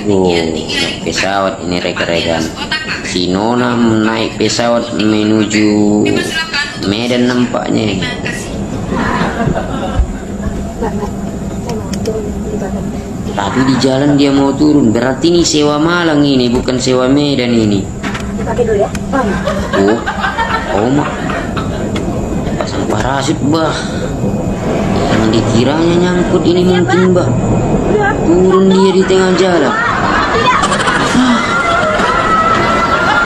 Oh, naik pesawat ini rekan-rekan. Si Nona naik pesawat menuju Medan nampaknya. Tapi di jalan dia mau turun. Berarti ini sewa Malang ini, bukan sewa Medan ini. Dipakai dulu ya. Oh mak. Pasang parasut bah. Yang dikiranya nyangkut ini mungkin bah. Turun dia di tengah jalan.